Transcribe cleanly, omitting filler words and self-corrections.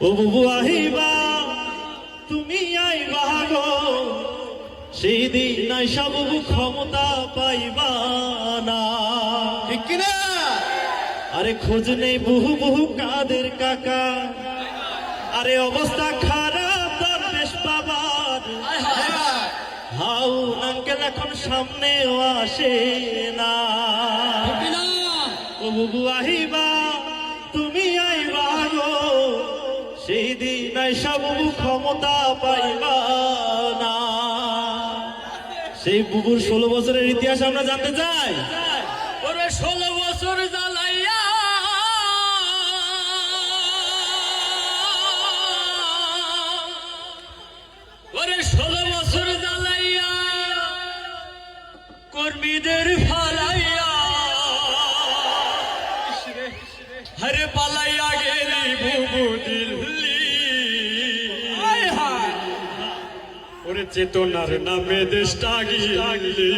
ও বুবু আহিবা তুমি আইবা গো সেই দিন আইসা বুবু ক্ষমতা পাইবা না ঠিক কিনা? আরে খোঁজ নেই বহু বহু কাদের কাকা আরে অবস্থা খারাপ দরবেশ বাবার হাউ আঙ্কেল এখন সামনেও আসে না ও বুবু আহিবা তুমি আইবা গো সেই দিন আইসা বুবু ক্ষমতা পাইবা না সেই বুবুর 16 বছরের ইতিহাস আমরা জানতে চাই। ওরে 16 বছর জ্বালাইয়া ওরে 16 বছর জ্বালাইয়া কর্মীদের ফালাইয়া হরে পালাইয়া গেলি বুবু দিল্লি ওরে চেতনার নামে দেশটা গিলি